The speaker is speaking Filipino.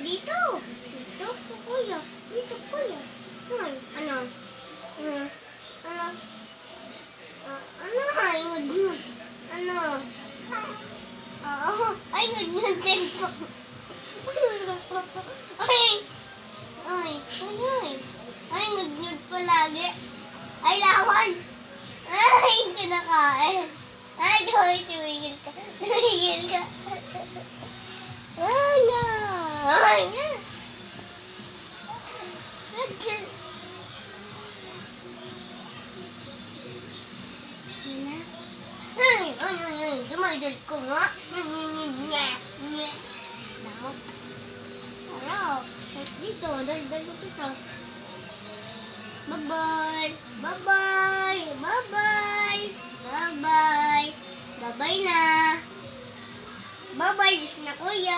dito. Dito, kuya. Dito, kuya. Ay, ano? Ano? Ano? Ay, ngud-ngud. Ano? Oo. Ay, ngud-ngud din po. Ay. Ay. Ay. Ay, ngud-ngud palagi. Ay, lawan. Ay, kinakain. Ay, tumigil ka. Tumigil ka. Ano? Ay, na. Ay, dumadal ko nga. Nya. Damo. Ano? Dito, dal ko dito. Bye-bye. Bye-bye. Bye-bye. Bye-bye. Bye-bye na. Bye-bye, na kuya.